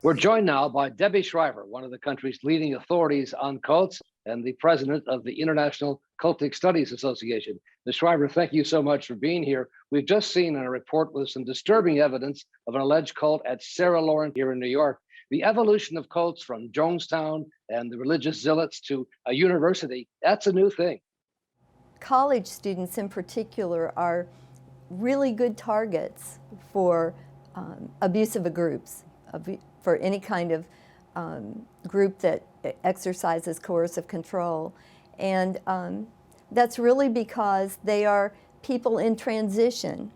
We're joined now by Debby Schriver, one of the country's leading authorities on cults and the president of the International Cultic Studies Association. Ms. Schriver, thank you so much for being here. We've just seen a report with some disturbing evidence of an alleged cult at Sarah Lawrence here in New York. The evolution of cults from Jonestown and the religious zealots to a university, that's a new thing. College students in particular are really good targets for abusive groups, for any kind of group that exercises coercive control. And that's really because they are people in transition.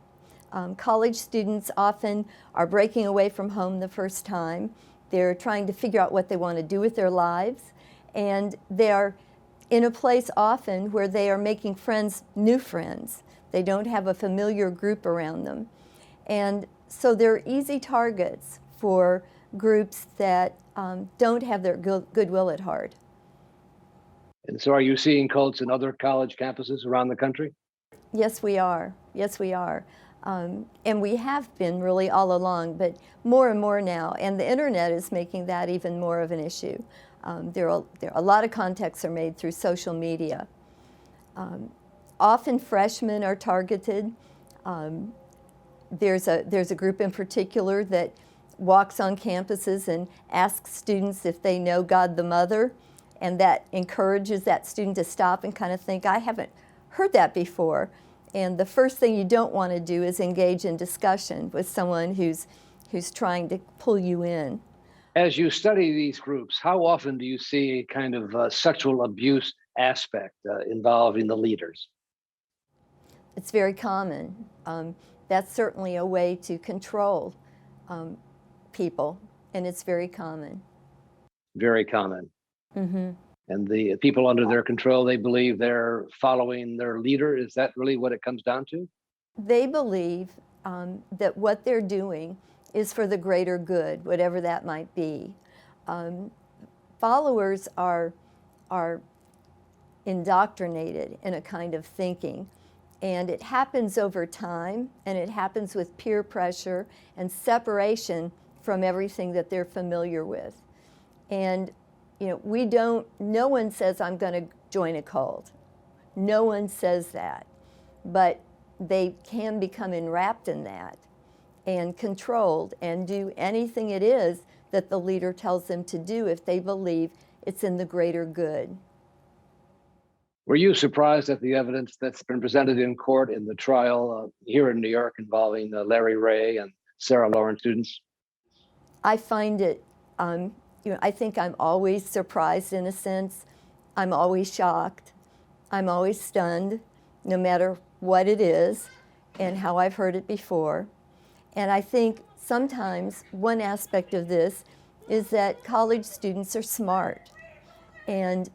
College students often are breaking away from home the first time. They're trying to figure out what they want to do with their lives. And they are in a place often where they are making friends, new friends. They don't have a familiar group around them. And so they're easy targets for groups that don't have their goodwill at heart. And so are you seeing cults in other college campuses around the country? Yes, we are. Yes, we are. And we have been really all along, but more and more now. And the internet is making that even more of an issue. There are a lot of contacts are made through social media. Often freshmen are targeted. There's a group in particular that walks on campuses and asks students if they know God the Mother, and that encourages that student to stop and kind of think, I haven't heard that before. And the first thing you don't want to do is engage in discussion with someone who's trying to pull you in. As you study these groups, how often do you see a kind of sexual abuse aspect involving the leaders? It's very common. That's certainly a way to control people, and it's very common. Very common. Mm-hmm. And the people under their control, they believe they're following their leader. Is that really what it comes down to? They believe that what they're doing is for the greater good, whatever that might be. Followers are indoctrinated in a kind of thinking, and it happens over time, and it happens with peer pressure and separation from everything that they're familiar with. And no one says, I'm going to join a cult. No one says that. But they can become enwrapped in that and controlled and do anything it is that the leader tells them to do if they believe it's in the greater good. Were you surprised at the evidence that's been presented in court in the trial here in New York involving Larry Ray and Sarah Lawrence students? I find it, I think I'm always surprised in a sense. I'm always shocked. I'm always stunned, no matter what it is and how I've heard it before. And I think sometimes one aspect of this is that college students are smart. And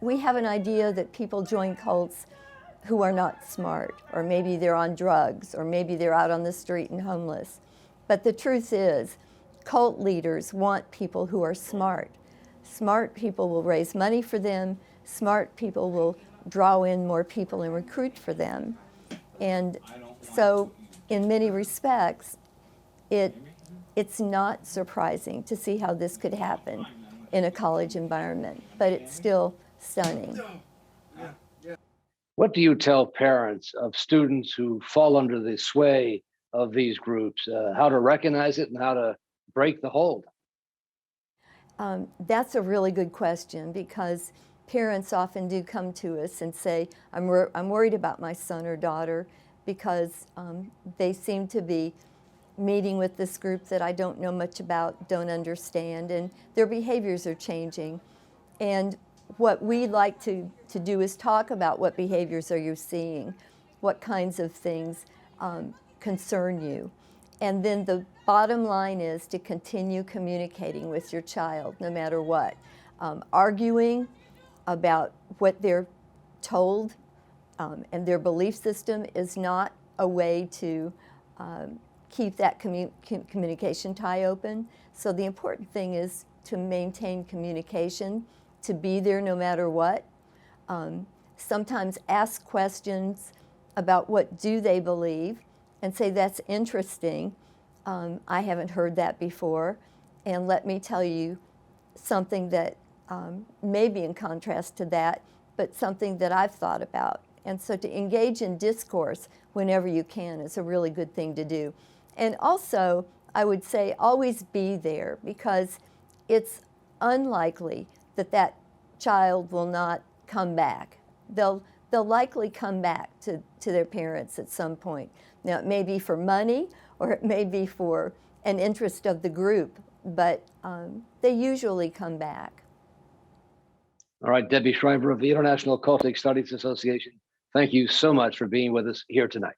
we have an idea that people join cults who are not smart, or maybe they're on drugs, or maybe they're out on the street and homeless. But the truth is, cult leaders want people who are smart. Smart people will raise money for them. Smart people will draw in more people and recruit for them. And so in many respects, it's not surprising to see how this could happen in a college environment, but it's still stunning. What do you tell parents of students who fall under the sway of these groups, how to recognize it and how to break the hold? That's a really good question, because parents often do come to us and say, I'm worried about my son or daughter because they seem to be meeting with this group that I don't know much about, don't understand, and their behaviors are changing. And what we like to do is talk about what behaviors are you seeing, what kinds of things concern you. And then the bottom line is to continue communicating with your child, no matter what. Arguing about what they're told and their belief system is not a way to keep that communication tie open. So the important thing is to maintain communication, to be there no matter what. Sometimes ask questions about what do they believe and say, that's interesting. I haven't heard that before. And let me tell you something that may be in contrast to that, but something that I've thought about. And so to engage in discourse whenever you can is a really good thing to do. And also, I would say always be there, because it's unlikely that that child will not come back. They'll likely come back to their parents at some point. Now, it may be for money, or it may be for an interest of the group, but they usually come back. All right, Debby Schriver of the International Cultic Studies Association, thank you so much for being with us here tonight.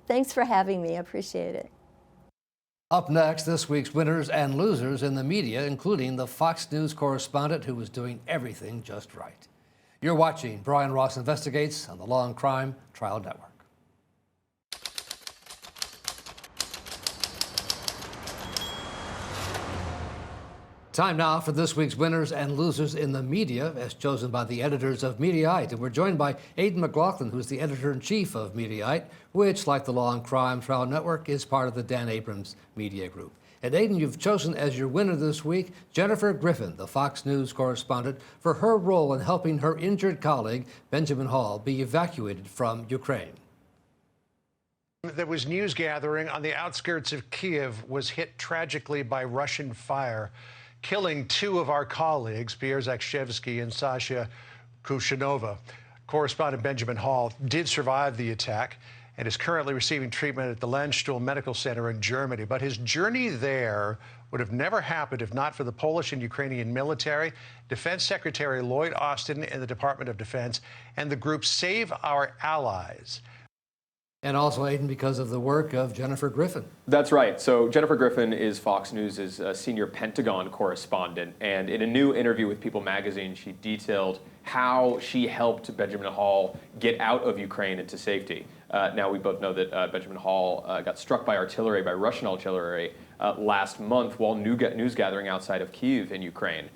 Thanks for having me. I appreciate it. Up next, this week's winners and losers in the media, including the Fox News correspondent who was doing everything just right. You're watching Brian Ross Investigates on the Law and Crime Trial Network. Time now for this week's winners and losers in the media, as chosen by the editors of Mediaite. And we're joined by Aidan McLaughlin, who's the editor-in-chief of Mediaite, which, like the Law and Crime Trial Network, is part of the Dan Abrams Media Group. And Aidan, you've chosen as your winner this week Jennifer Griffin, the Fox News correspondent, for her role in helping her injured colleague, Benjamin Hall, be evacuated from Ukraine. There was news gathering on the outskirts of Kiev was hit tragically by Russian fire, killing two of our colleagues, Pierre Zakshevsky and Sasha Kushanova. Correspondent Benjamin Hall did survive the attack and is currently receiving treatment at the Landstuhl Medical Center in Germany. But his journey there would have never happened if not for the Polish and Ukrainian military, Defense Secretary Lloyd Austin in the Department of Defense, and the group Save Our Allies. And also, Aidan, because of the work of Jennifer Griffin. That's right. So Jennifer Griffin is Fox News' senior Pentagon correspondent. And in a new interview with People magazine, she detailed how she helped Benjamin Hall get out of Ukraine into safety. Now, we both know that Benjamin Hall got struck by artillery, by Russian artillery, last month while news gathering outside of Kyiv in Ukraine.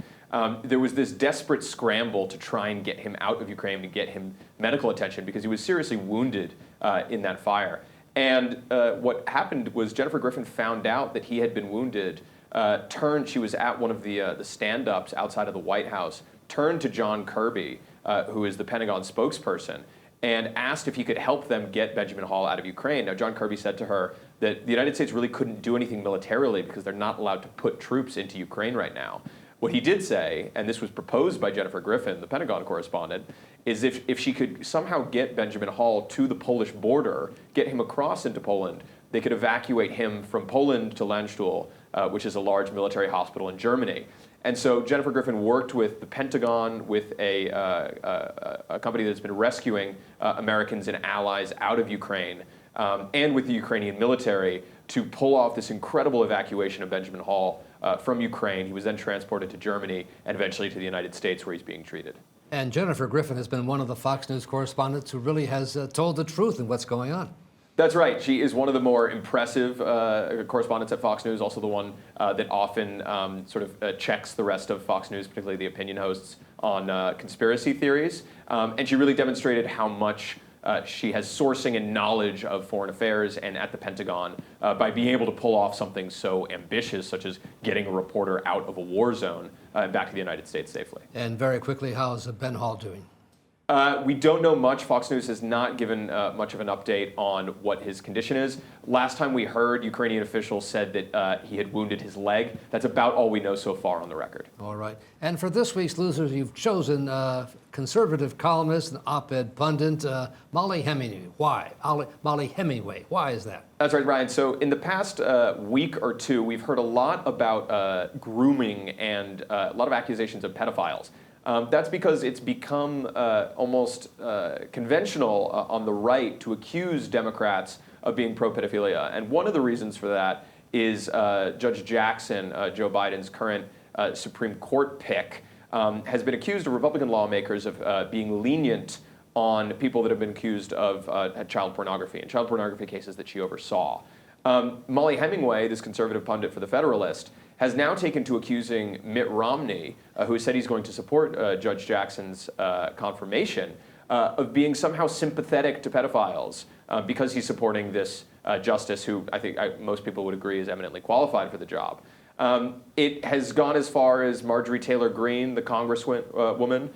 There was this desperate scramble to try and get him out of Ukraine, to get him medical attention, because he was seriously wounded in that fire. And what happened was Jennifer Griffin found out that he had been wounded, she was at one of the stand-ups outside of the White House, turned to John Kirby, who is the Pentagon spokesperson, and asked if he could help them get Benjamin Hall out of Ukraine. Now, John Kirby said to her that the United States really couldn't do anything militarily because they're not allowed to put troops into Ukraine right now. What he did say, and this was proposed by Jennifer Griffin, the Pentagon correspondent, is if she could somehow get Benjamin Hall to the Polish border, get him across into Poland, they could evacuate him from Poland to Landstuhl, which is a large military hospital in Germany. And so Jennifer Griffin worked with the Pentagon, with a company that's been rescuing Americans and allies out of Ukraine, and with the Ukrainian military to pull off this incredible evacuation of Benjamin Hall from Ukraine. He was then transported to Germany and eventually to the United States, where he's being treated. And Jennifer Griffin has been one of the Fox News correspondents who really has told the truth in what's going on. That's right. She is one of the more impressive correspondents at Fox News, also the one that often checks the rest of Fox News, particularly the opinion hosts, on conspiracy theories. And she really demonstrated how much she has sourcing and knowledge of foreign affairs and at the Pentagon by being able to pull off something so ambitious, such as getting a reporter out of a war zone and back to the United States safely. And very quickly, how's Ben Hall doing? We don't know much. Fox News has not given much of an update on what his condition is. Last time we heard, Ukrainian officials said that he had wounded his leg. That's about all we know so far on the record. All right. And for this week's losers, you've chosen conservative columnist and op-ed pundit Mollie Hemingway. Why? Mollie Hemingway. Why is that? That's right, Ryan. So in the past week or two, we've heard a lot about grooming and a lot of accusations of pedophiles. That's because it's become almost conventional on the right to accuse Democrats of being pro-pedophilia. And one of the reasons for that is Judge Jackson, Joe Biden's current Supreme Court pick, has been accused of Republican lawmakers of being lenient on people that have been accused of child pornography and child pornography cases that she oversaw. Mollie Hemingway, this conservative pundit for The Federalist, has now taken to accusing Mitt Romney, who said he's going to support Judge Jackson's confirmation, of being somehow sympathetic to pedophiles because he's supporting this justice who I think most people would agree is eminently qualified for the job. It has gone as far as Marjorie Taylor Greene, the congresswoman,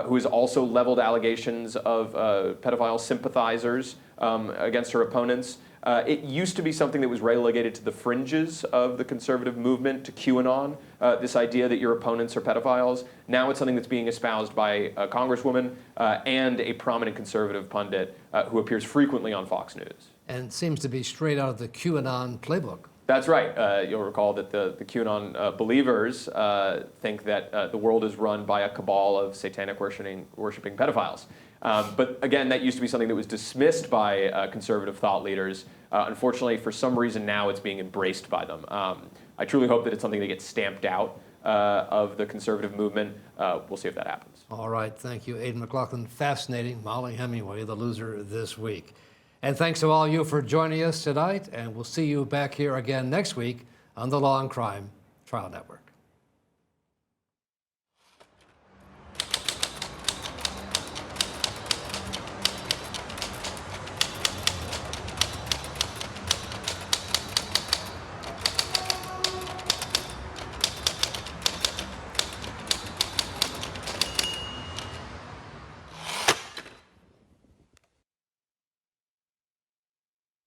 who has also leveled allegations of pedophile sympathizers against her opponents. It used to be something that was relegated to the fringes of the conservative movement, to QAnon, this idea that your opponents are pedophiles. Now it's something that's being espoused by a congresswoman and a prominent conservative pundit who appears frequently on Fox News. And seems to be straight out of the QAnon playbook. That's right. You'll recall that the QAnon believers think that the world is run by a cabal of satanic worshiping pedophiles. But again, that used to be something that was dismissed by conservative thought leaders. Unfortunately, for some reason now it's being embraced by them. I truly hope that it's something that gets stamped out of the conservative movement. We'll see if that happens. All right, thank you, Aidan McLaughlin. Fascinating. Molly Hemingway, the loser this week. And thanks to all you for joining us tonight, and we'll see you back here again next week on the Law and Crime Trial Network.